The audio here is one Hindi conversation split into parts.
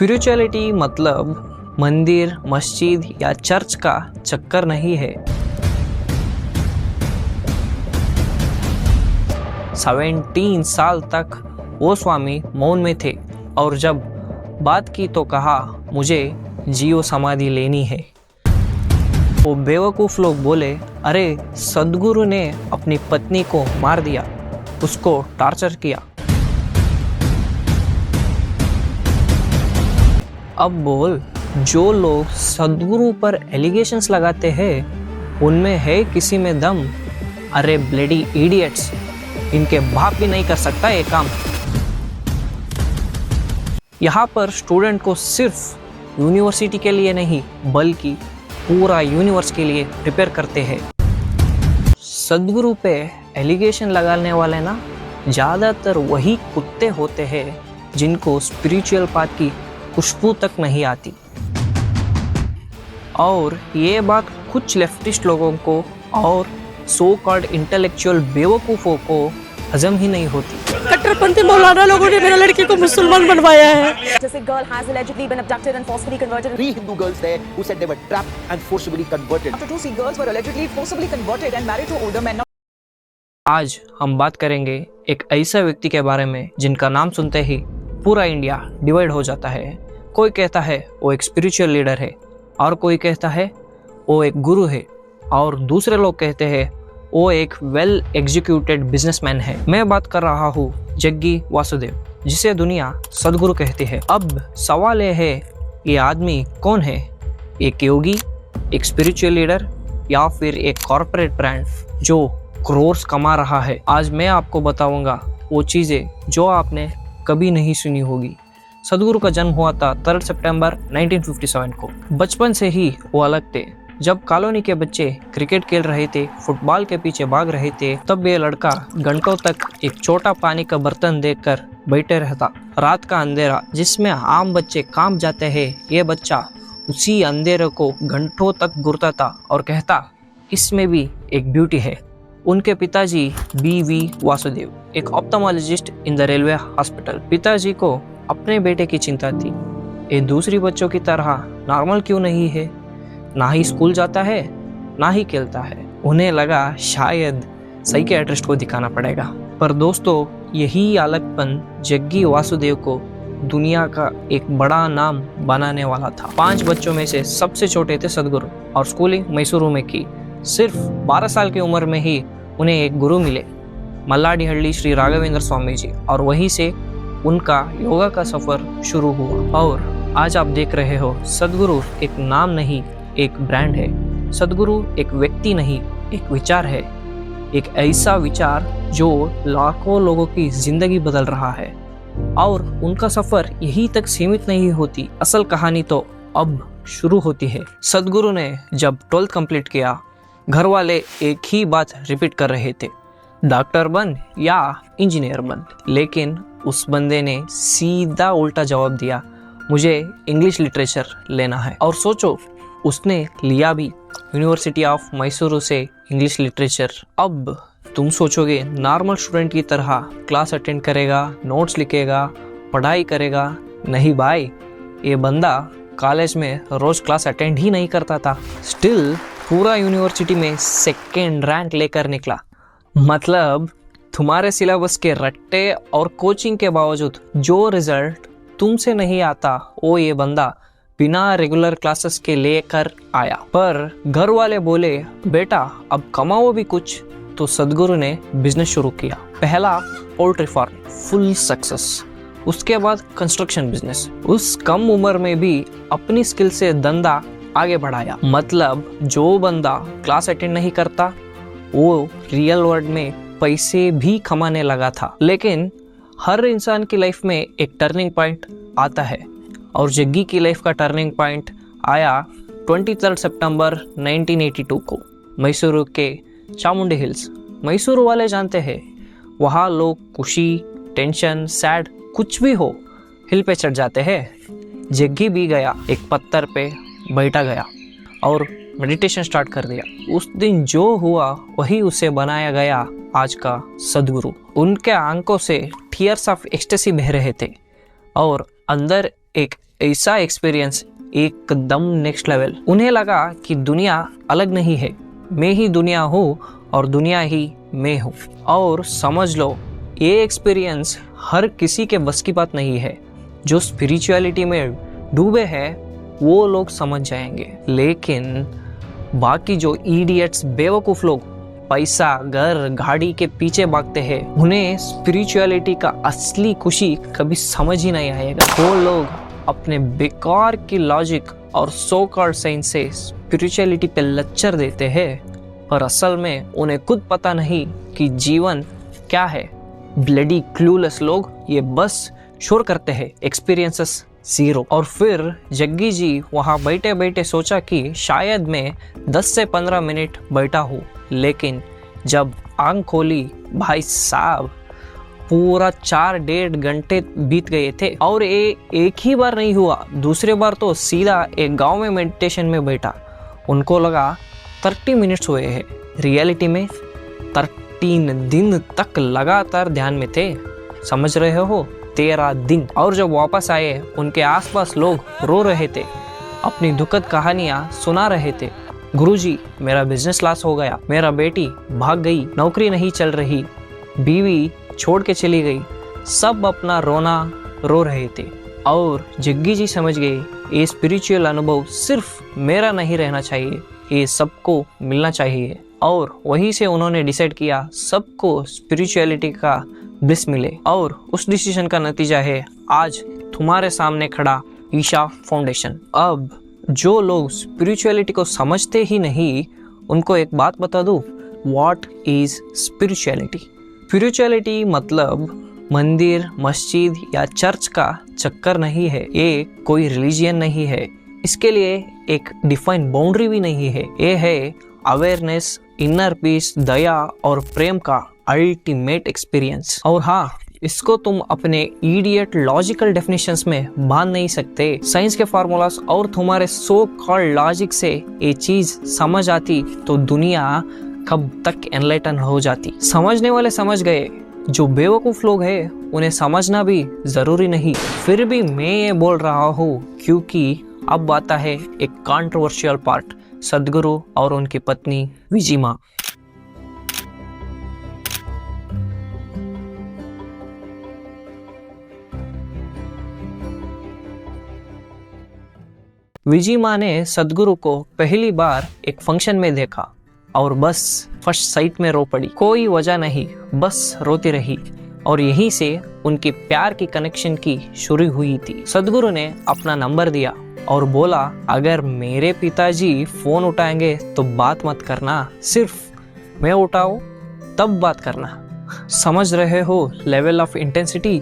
स्पिरिचुअलिटी मतलब मंदिर, मस्जिद या चर्च का चक्कर नहीं है। 17 साल तक वो स्वामी मौन में थे और जब बात की तो कहा, मुझे जीव समाधि लेनी है। वो बेवकूफ़ लोग बोले, अरे सद्गुरु ने अपनी पत्नी को मार दिया, उसको टॉर्चर किया। अब बोल, जो लोग सद्गुरु पर एलिगेशंस लगाते हैं उनमें है किसी में दम? अरे ब्लेडी इडियट्स, इनके बाप भी नहीं कर सकता ये काम। यहाँ पर स्टूडेंट को सिर्फ यूनिवर्सिटी के लिए नहीं बल्कि पूरा यूनिवर्स के लिए प्रिपेयर करते हैं। सद्गुरु पे एलिगेशन लगाने वाले ना ज़्यादातर वही कुत्ते होते हैं जिनको स्पिरिचुअल पाथ की खुशबू तक नहीं आती। और ये बात कुछ लेफ्टिस्ट लोगों को और सो कॉल्ड इंटेलेक्चुअल बेवकूफ़ों को हजम ही नहीं होती। कट्टरपंथी मौलाना लोगों ने मेरे लड़की को मुसलमान बनवाया है। Just a girl has allegedly been abducted and forcibly converted. 3 Hindu girls there who said they were trapped and forcibly converted. After 2 Sikh girls were allegedly forcibly converted and married to older men. आज हम बात करेंगे एक ऐसा व्यक्ति के बारे में जिनका नाम सुनते ही पूरा इंडिया डिवाइड हो जाता है। कोई कहता है वो एक स्पिरिचुअल लीडर है और कोई कहता है वो एक गुरु है और दूसरे लोग कहते हैं वो एक वेल एग्जीक्यूटेड बिजनेसमैन है। मैं बात कर रहा हूँ जग्गी वासुदेव, जिसे दुनिया सद्गुरु कहती है। अब सवाल ये है, ये आदमी कौन है? एक योगी, एक स्पिरिचुअल लीडर या फिर एक कॉर्पोरेट ब्रांड जो क्रोर्स कमा रहा है? आज मैं आपको बताऊंगा वो चीज़ें जो आपने कभी नहीं सुनी होगी। सद्गुरु का जन्म हुआ था 3 सितंबर 1957 को। बचपन से ही वो अलग थे। जब कॉलोनी के बच्चे क्रिकेट खेल रहे थे, फुटबॉल के पीछे भाग रहे थे, तब ये लड़का घंटों तक एक छोटा पानी का बर्तन देखकर बैठे रहता। रात का अंधेरा जिसमें आम बच्चे काम जाते हैं, ये बच्चा उसी अंधेरे को घंटों तक घूरता था और कहता, इसमें भी एक ब्यूटी है। उनके पिताजी B.V. वासुदेव एक ophthalmologist in the railway hospital. पिताजी को अपने बेटे की चिंता थी। ये दूसरी बच्चों की तरह नॉर्मल क्यों नहीं है? ना ही स्कूल जाता है, ना ही खेलता है। उन्हें लगा शायद साइकियाट्रिस्ट को दिखाना पड़ेगा। पर दोस्तों, यही अलगपन जग्गी वासुदेव को दुनिया का एक बड़ा नाम बनाने वाला था। 5 बच्चों में से सबसे छोटे थे सद्गुरु और स्कूलिंग मैसूरू में की। सिर्फ 12 साल की उम्र में ही उन्हें एक गुरु मिले, मल्लाडीहल्ली श्री राघवेंद्र स्वामी जी, और वहीं से उनका योगा का सफ़र शुरू हुआ। और आज आप देख रहे हो, सद्गुरु एक नाम नहीं, एक ब्रांड है। सद्गुरु एक व्यक्ति नहीं, एक विचार है। एक ऐसा विचार जो लाखों लोगों की जिंदगी बदल रहा है। और उनका सफ़र यहीं तक सीमित नहीं होती। असल कहानी तो अब शुरू होती है। सद्गुरु ने जब 12th कंप्लीट किया, घर वाले एक ही बात रिपीट कर रहे थे, डॉक्टर बन या इंजीनियर बन। लेकिन उस बंदे ने सीधा उल्टा जवाब दिया, मुझे इंग्लिश लिटरेचर लेना है। और सोचो, उसने लिया भी यूनिवर्सिटी ऑफ मैसूरू से इंग्लिश लिटरेचर। अब तुम सोचोगे नॉर्मल स्टूडेंट की तरह क्लास अटेंड करेगा, नोट्स लिखेगा, पढ़ाई करेगा। नहीं भाई, ये बंदा कॉलेज में रोज़ क्लास अटेंड ही नहीं करता था। स्टिल पूरा यूनिवर्सिटी में 2nd रैंक लेकर निकला। मतलब तुम्हारे सिलेबस के रट्टे और कोचिंग के बावजूद जो रिजल्ट तुमसे नहीं आता, वो ये बंदा बिना रेगुलर क्लासेस के लेकर आया। पर घर वाले बोले, बेटा अब कमाओ भी कुछ। तो सद्गुरु ने बिजनेस शुरू किया। पहला पोल्ट्री फार्म, फुल सक्सेस। उसके बाद कंस्ट्रक्शन बिजनेस। उस कम उम्र में भी अपनी स्किल से धंधा आगे बढ़ाया। मतलब जो बंदा क्लास अटेंड नहीं करता, वो रियल वर्ल्ड में पैसे भी कमाने लगा था। लेकिन हर इंसान की लाइफ में एक टर्निंग पॉइंट आता है और जग्गी की लाइफ का टर्निंग पॉइंट आया 23 सितंबर 1982 को, मैसूरू के चामुंडी हिल्स। मैसूरू वाले जानते हैं, वहाँ लोग खुशी, टेंशन, सैड कुछ भी हो हिल पे चढ़ जाते हैं। जग्गी भी गया, एक पत्थर पे बैठा गया और मेडिटेशन स्टार्ट कर दिया। उस दिन जो हुआ वही उसे बनाया गया आज का सद्गुरु। उनके आंखों से टीयर्स ऑफ एक्सटेसी बह रहे थे और अंदर एक ऐसा एक्सपीरियंस एकदम नेक्स्ट लेवल। उन्हें लगा कि दुनिया अलग नहीं है, मैं ही दुनिया हूँ और दुनिया ही मैं हूँ। और समझ लो, ये एक्सपीरियंस हर किसी के बस की बात नहीं है। जो स्पिरिचुअलिटी में डूबे हैं वो लोग समझ जाएंगे, लेकिन बाकी जो इडियट्स बेवकूफ़ लोग पैसा, घर, गाड़ी के पीछे भागते हैं, उन्हें स्पिरिचुअलिटी का असली खुशी कभी समझ ही नहीं आएगा। वो लोग अपने बेकार की लॉजिक और सो कॉल्ड साइंस से स्पिरिचुअलिटी पे लेक्चर देते हैं, पर असल में उन्हें खुद पता नहीं कि जीवन क्या है। ब्लडी क्लूलेस लोग ये बस शोर करते हैं एक्सपीरियंसेस जीरो। और फिर जग्गी जी वहाँ बैठे बैठे सोचा कि शायद मैं 10 से 15 मिनट बैठा हूँ, लेकिन जब आंख खोली, भाई साहब पूरा 4-1.5 घंटे बीत गए थे। और ये एक ही बार नहीं हुआ, दूसरे बार तो सीधा एक गांव में मेडिटेशन में बैठा। उनको लगा 30 मिनट्स हुए हैं, रियलिटी में 13 दिन तक लगातार ध्यान में थे। समझ रहे हो, 13 दिन। और जब वापस आए, उनके आसपास लोग रो रहे थे, अपनी दुखद कहानियां सुना रहे थे। गुरुजी, मेरा बिजनेस लॉस हो गया, मेरा बेटी भाग गई, नौकरी नहीं चल रही, बीवी छोड़ के चली गई। सब अपना रोना रो रहे थे। और जग्गी जी समझ गए, ये स्पिरिचुअल अनुभव सिर्फ मेरा नहीं रहना चाहिए, ये सबको मिलना चाहिए। और वहीं से उन्होंने डिसाइड किया सबको स्पिरिचुअलिटी का ब्लिस मिले। और उस डिसीजन का नतीजा है आज तुम्हारे सामने खड़ा ईशा फाउंडेशन। अब जो लोग स्पिरिचुअलिटी को समझते ही नहीं, उनको एक बात बता दूं, व्हाट इज स्पिरिचुअलिटी। स्पिरिचुअलिटी मतलब मंदिर, मस्जिद या चर्च का चक्कर नहीं है, ये कोई रिलीजियन नहीं है, इसके लिए एक डिफाइन बाउंड्री भी नहीं है। ये है अवेयरनेस, इनर पीस, दया और प्रेम का अल्टीमेट एक्सपीरियंस। और हाँ, इसको तुम अपने इडियट लॉजिकल डेफिनेशंस में बांध नहीं सकते। साइंस के फार्मूलास और तुम्हारे सो कॉल्ड लॉजिक से ये चीज समझ आती तो दुनिया कब तक एनलाइटन हो जाती। समझने वाले समझ गए, जो बेवकूफ लोग हैं उन्हें समझना भी जरूरी नहीं। फिर भी मैं ये बोल रहा हूँ क्योंकि अब आता है एक कंट्रोवर्शियल पार्ट, सदगुरु और उनकी पत्नी विजिमा। विजिमा ने सदगुरु को पहली बार एक फंक्शन में देखा और बस फर्स्ट साइट में रो पड़ी। कोई वजह नहीं, बस रोती रही। और यहीं से उनकी प्यार की कनेक्शन की शुरू हुई थी। सदगुरु ने अपना नंबर दिया और बोला, अगर मेरे पिताजी फोन उठाएंगे तो बात मत करना, सिर्फ मैं उठाऊं तब बात करना। समझ रहे हो लेवल ऑफ इंटेंसिटी।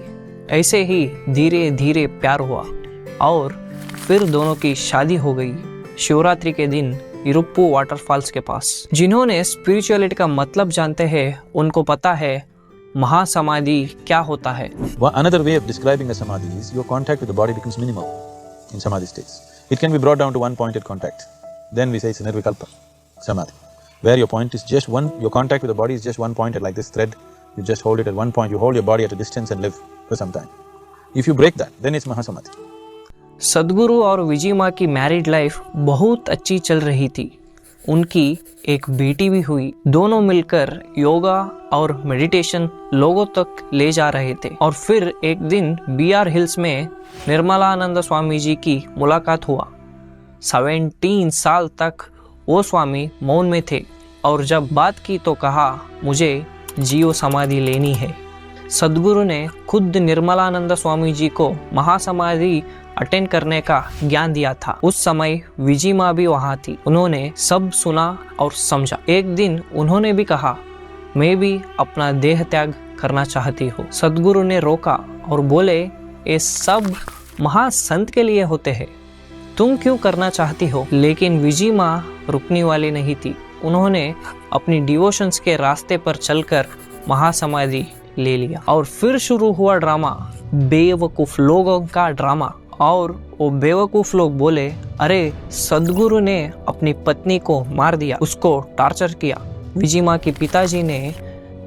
ऐसे ही धीरे धीरे प्यार हुआ और फिर दोनों की शादी हो गई शिवरात्रि के दिन इरुप्पू वाटरफॉल्स के पास। जिन्होंने स्पिरिचुअलिटी का मतलब जानते हैं, उनको पता है महासमाधि क्या होता है। Another way of describing a samadhi is your contact with the body becomes minimal in samadhi states. It can be brought down to one pointed contact. Then we say it's a nirvikalpa samadhi, where your point is just one, your contact with the body is just one pointed like this thread. You just hold it at one point, you hold your body at a distance and live for some time. If you break that, then it's mahasamadhi. सदगुरु और विजिमा की मैरिड लाइफ बहुत अच्छी चल रही थी। उनकी एक बेटी भी हुई। दोनों मिलकर योगा और मेडिटेशन लोगों तक ले जा रहे थे। और फिर एक दिन BR हिल्स में निर्मलानंद स्वामी जी की मुलाकात हुआ। 17 साल तक वो स्वामी मौन में थे और जब बात की तो कहा, मुझे जीव समाधि लेनी है। सदगुरु ने खुद निर्मलानंद स्वामी जी को महासमाधि अटेंड करने का ज्ञान दिया था। उस समय विजिमा भी वहाँ थी। उन्होंने सब सुना और समझा। एक दिन उन्होंने भी कहा, मैं भी अपना देह त्याग करना चाहती हूँ। सदगुरु ने रोका और बोले, ये सब महासंत के लिए होते हैं, तुम क्यों करना चाहती हो? लेकिन विजिमा रुकने वाली नहीं थी। उन्होंने अपनी डिवोशंस के रास्ते पर चलकर महासमाधि ले लिया। और फिर शुरू हुआ ड्रामा, बेवकूफ लोगों का ड्रामा। और वो बेवकूफ लोग बोले, अरे सदगुरु ने अपनी पत्नी को मार दिया, उसको टॉर्चर किया। विजिमा के पिताजी ने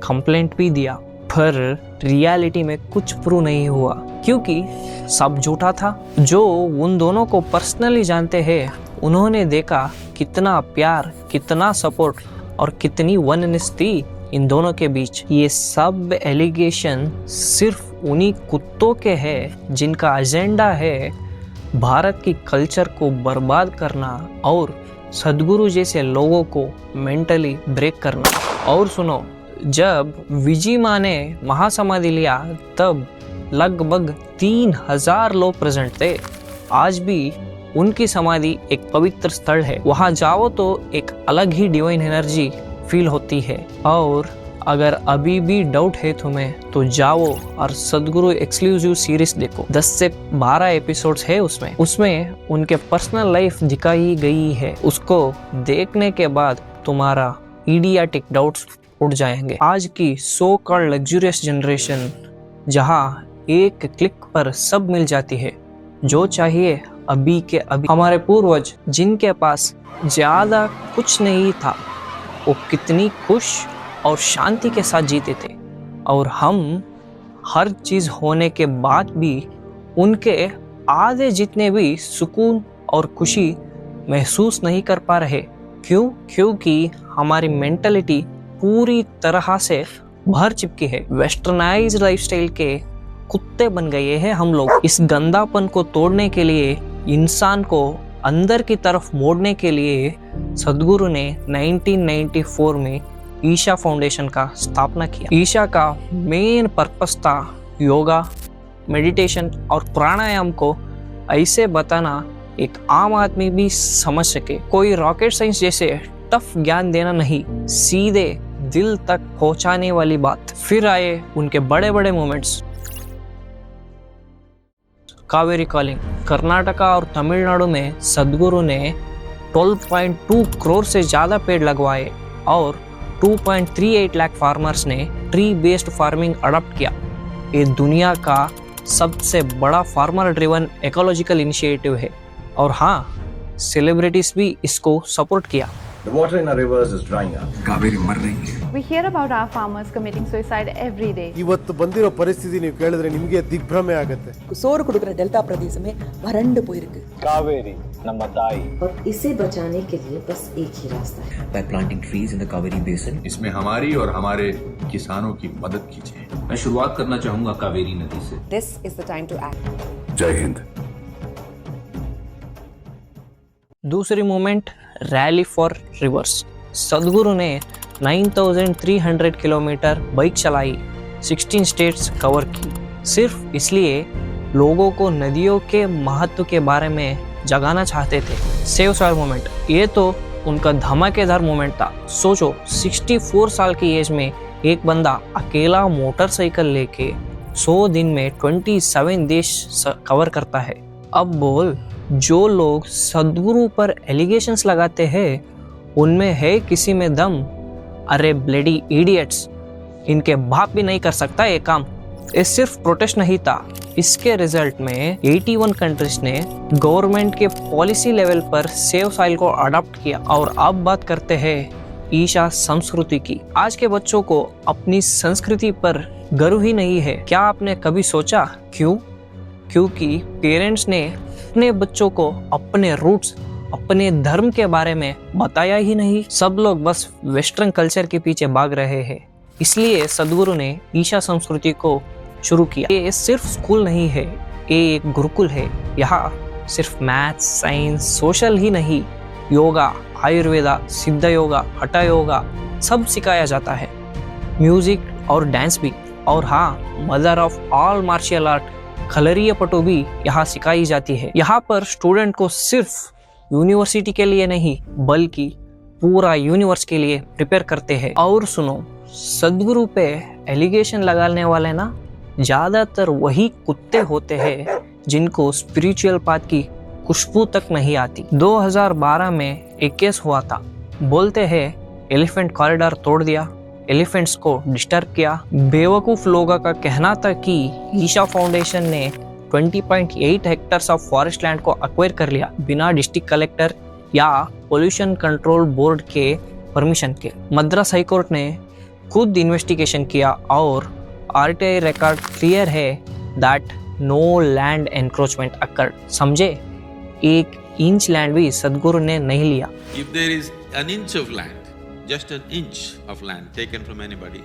कंप्लेंट भी दिया, पर रियलिटी में कुछ प्रूव नहीं हुआ क्योंकि सब झूठा था। जो उन दोनों को पर्सनली जानते हैं उन्होंने देखा कितना प्यार, कितना सपोर्ट और कितनी वननेस थी इन दोनों के बीच। ये सब एलिगेशन सिर्फ उन्हीं कुत्तों के हैं जिनका एजेंडा है भारत की कल्चर को बर्बाद करना और सद्गुरु जैसे लोगों को मेंटली ब्रेक करना। और सुनो, जब विजी माँ ने महासमाधि लिया तब लगभग 3000 लोग प्रेजेंट थे। आज भी उनकी समाधि एक पवित्र स्थल है, वहाँ जाओ तो एक अलग ही डिवाइन एनर्जी फील होती है। और अगर अभी भी डाउट है तुम्हें तो जाओ और सद्गुरु एक्सक्लूसिव सीरीज देखो। 10 से 12 एपिसोड्स है उसमें उनके पर्सनल लाइफ दिखाई गई है। उसको देखने के बाद तुम्हारा इडियाटिक डाउट्स उड़ जाएंगे। आज की सो कॉल्ड लग्जूरियस जनरेशन जहाँ एक क्लिक पर सब मिल जाती है, जो चाहिए अभी के अभी। हमारे पूर्वज जिनके पास ज्यादा कुछ नहीं था वो कितनी खुश और शांति के साथ जीते थे, और हम हर चीज होने के बाद भी उनके आधे जितने भी सुकून और खुशी महसूस नहीं कर पा रहे। क्यों? क्योंकि हमारी मेंटलिटी पूरी तरह से भर चिपकी है। वेस्टर्नाइज्ड लाइफस्टाइल के कुत्ते बन गए हैं हम लोग। इस गंदापन को तोड़ने के लिए, इंसान को अंदर की तरफ मोड़ने के लिए सद्गुरु ने 1994 में ईशा फाउंडेशन का स्थापना किया। ईशा का मेन पर्पस था योगा, मेडिटेशन और प्राणायाम को ऐसे बताना एक आम आदमी भी समझ सके। कोई रॉकेट साइंस जैसे टफ ज्ञान देना नहीं, सीधे दिल तक पहुंचाने वाली बात। फिर आए उनके बड़े बड़े मोमेंट्स। कावेरी कॉलिंग। कर्नाटका और तमिलनाडु में सद्गुरु ने 12.2 करोड़ से ज़्यादा पेड़ लगवाए और 2.38 लाख फार्मर्स ने ट्री बेस्ड फार्मिंग अडॉप्ट किया। ये दुनिया का सबसे बड़ा फार्मर ड्रिवन इकोलॉजिकल इनिशिएटिव है। और हाँ, सेलिब्रिटीज भी इसको सपोर्ट किया। The water in our rivers is drying up. Kaveri मर रही है। We hear about our farmers committing suicide every day. ಇವತ್ತು ಬಂದಿರೋ ಪರಿಸ್ಥಿತಿ ನೀವು ಕೇಳಿದ್ರೆ ನಿಮಗೆ ದಿಗ್ಭ್ರಮೆ ಆಗುತ್ತೆ. சோறு கொடுக்கிற டெல்டா பிரதேசமே வறண்டு போயிருக்கு. Kaveri, ನಮ್ಮ ತಾಯಿ. और इसे बचाने के लिए बस एक ही रास्ता है, By planting trees in the Kaveri basin. इसमें हमारी और हमारे किसानों की मदद कीजिए। मैं शुरुआत करना चाहूंगा कावेरी नदी से। This is the time to act. जय हिंद। दूसरी मूवमेंट, रैली फॉर रिवर्स। सद्गुरु ने 9300 किलोमीटर बाइक चलाई, 16 स्टेट्स कवर की, सिर्फ इसलिए लोगों को नदियों के महत्व के बारे में जगाना चाहते थे। सेव सॉइल मूवमेंट, ये तो उनका धमाकेदार मूवमेंट था। सोचो, 64 साल की एज में एक बंदा अकेला मोटरसाइकिल लेके 100 दिन में 27 देश कवर करता है। अब बोल, जो लोग सद्गुरु पर एलिगेशंस लगाते हैं उनमें है किसी में दम? अरे ब्लेडी इडियट्स, इनके बाप भी नहीं कर सकता ये काम। ये सिर्फ प्रोटेस्ट नहीं था, इसके रिजल्ट में 81 कंट्रीज ने गवर्नमेंट के पॉलिसी लेवल पर सेव सॉइल को अडॉप्ट किया। और अब बात करते हैं ईशा संस्कृति की। आज के बच्चों को अपनी संस्कृति पर गर्व ही नहीं है। क्या आपने कभी सोचा क्यों? क्योंकि पेरेंट्स ने अपने बच्चों को अपने रूट्स, अपने धर्म के बारे में बताया ही नहीं। सब लोग बस वेस्टर्न कल्चर के पीछे भाग रहे हैं। इसलिए सद्गुरु ने ईशा संस्कृति को शुरू किया। ये सिर्फ स्कूल नहीं है, ये एक गुरुकुल है। यहाँ सिर्फ मैथ्स, साइंस, सोशल ही नहीं, योगा, आयुर्वेदा, सिद्ध योगा, हठा योगा सब सिखाया जाता है। म्यूजिक और डांस भी। और हाँ, mother of all martial art Kalaripayattu भी यहाँ सिखाई जाती है। यहाँ पर स्टूडेंट को सिर्फ यूनिवर्सिटी के लिए नहीं बल्कि पूरा यूनिवर्स के लिए प्रिपेयर करते हैं। और सुनो, सद्गुरु पे एलिगेशन लगाने वाले ना ज्यादातर वही कुत्ते होते हैं जिनको स्पिरिचुअल पाथ की खुशबू तक नहीं आती। 2012 में एक केस हुआ था। बोलते हैं एलिफेंट कॉरिडोर तोड़ दिया, एलिफेंट्स को डिस्टर्ब किया। बेवकूफ लोगों का कहना था कि ईशा फाउंडेशन ने 20.8 हेक्टर्स ऑफ फॉरेस्ट लैंड को एक्वायर कर लिया बिना डिस्ट्रिक्ट कलेक्टर या पोल्यूशन कंट्रोल बोर्ड के परमिशन के। मद्रास हाई कोर्ट ने खुद इन्वेस्टिगेशन किया और RTI record clear है that no land encroachment occurred. समझे? 1 इंच लैंड भी सदगुरु ने नहीं लिया। If there is an inch of land, just an inch of land taken from anybody,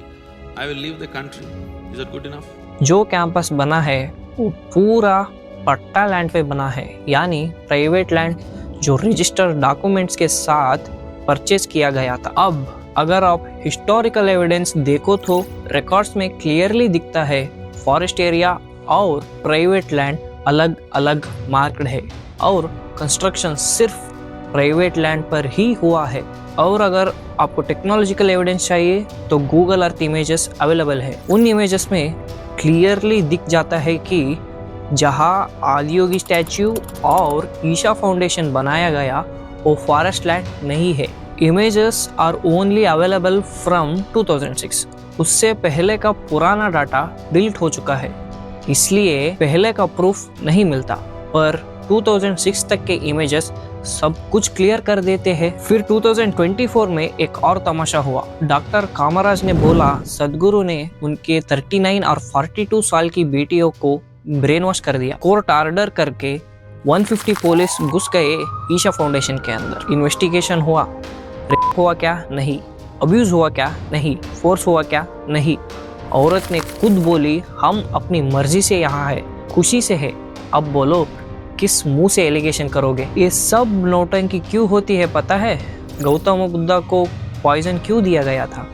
I will leave the country. Is that good enough? जो कैंपस बना है वो पूरा पट्टा लैंड पे बना है, यानी प्राइवेट लैंड जो रजिस्टर्ड डॉक्यूमेंट्स के साथ परचेज किया गया था। अब अगर आप हिस्टोरिकल एविडेंस देखो तो रिकॉर्ड्स में क्लियरली दिखता है फॉरेस्ट एरिया और प्राइवेट लैंड अलग अलग मार्क्ड है और कंस्ट्रक्शन सिर्फ प्राइवेट लैंड पर ही हुआ है। और अगर आपको टेक्नोलॉजिकल एविडेंस चाहिए तो गूगल अर्थ इमेजेस अवेलेबल है। उन इमेजेस में क्लियरली दिख जाता है कि जहां आदियोगी स्टैच्यू और ईशा फाउंडेशन बनाया गया वो फॉरेस्ट लैंड नहीं है। Images are only available from 2006। उससे पहले का पुराना डाटा डिलीट हो चुका है, इसलिए पहले का प्रूफ नहीं मिलता, पर 2006 तक के इमेजेस सब कुछ क्लियर कर देते हैं। फिर 2024 में एक और तमाशा हुआ। डॉक्टर कामराज ने बोला सदगुरु ने उनके 39 और 42 साल की बेटियों को ब्रेन वॉश कर दिया। कोर्ट ऑर्डर करके 150 पुलिस घुस गए ईशा फाउंडेशन के अंदर। इन्वेस्टिगेशन हुआ, रेप हुआ क्या? नहीं। अब्यूज हुआ क्या? नहीं। फोर्स हुआ क्या? नहीं। औरत ने खुद बोली हम अपनी मर्जी से यहाँ है, खुशी से है। अब बोलो किस मुंह से एलिगेशन करोगे? ये सब नौटंकी क्यों होती है पता है? गौतम बुद्धा को पॉइजन क्यों दिया गया था?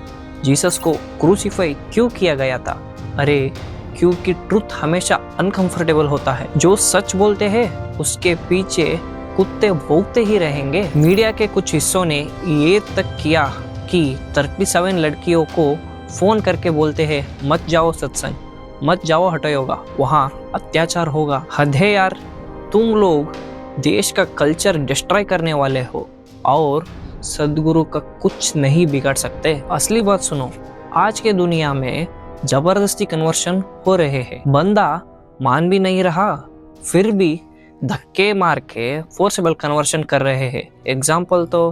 जीसस को क्रूसीफाई क्यों किया गया था? अरे क्योंकि ट्रुथ हमेशा अनकंफर्टेबल होता है। जो सच बोलते हैं उसके पीछे कुत्ते भौंकते ही रहेंगे। मीडिया के कुछ हिस्सों ने ये तक किया कि 37 लड़कियों को फोन करके बोलते हैं मत जाओ सत्संग, मत जाओ हठ योगा, वहाँ अत्याचार होगा। हद है यार, तुम लोग देश का कल्चर डिस्ट्रॉय करने वाले हो और सदगुरु का कुछ नहीं बिगाड़ सकते। असली बात सुनो, आज के दुनिया में जबरदस्ती कन्वर्शन हो रहे हैं। बंदा मान भी नहीं रहा, फिर भी धक्के मार के फोर्सेबल कन्वर्शन कर रहे हैं। एग्जाम्पल तो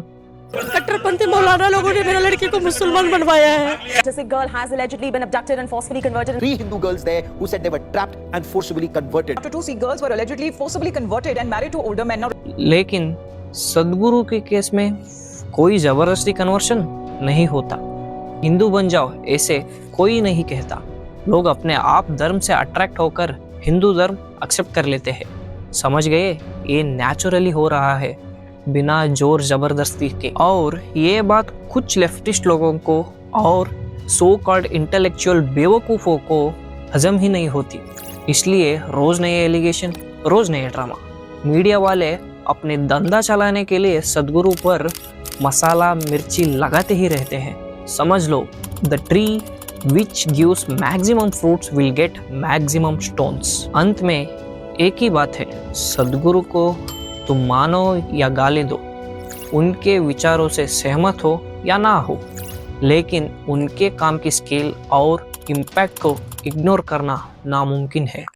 कट्टरपंथी मौलाना लोगों ने मेरे लड़के को मुसलमान बनवाया है। Just a girl has allegedly been abducted and forcefully converted. 3 Hindu girls there who said they were trapped and forcibly converted. After 2 Sikh girls were allegedly forcibly converted and married to older men. Now, लेकिन सदगुरु के केस में कोई जबरदस्ती कन्वर्शन नहीं होता। हिंदू बन जाओ ऐसे कोई नहीं कहता। लोग अपने आप धर्म से अट्रैक्ट होकर हिंदू धर्म एक्सेप्ट कर लेते हैं। समझ गए? ये नेचुरली हो रहा है बिना जोर जबरदस्ती के। और ये बात कुछ लेफ्टिस्ट लोगों को और सो कॉल्ड इंटेलेक्चुअल बेवकूफ़ों को हजम ही नहीं होती, इसलिए रोज नए एलिगेशन, रोज नए ड्रामा। मीडिया वाले अपने धंधा चलाने के लिए सदगुरु पर मसाला मिर्ची लगाते ही रहते हैं। समझ लो, the tree which gives maximum fruits will get maximum stones. अंत में एक ही बात है, सदगुरु को तुम मानो या गाली दो, उनके विचारों से सहमत हो या ना हो, लेकिन उनके काम की स्केल और इम्पैक्ट को इग्नोर करना नामुमकिन है।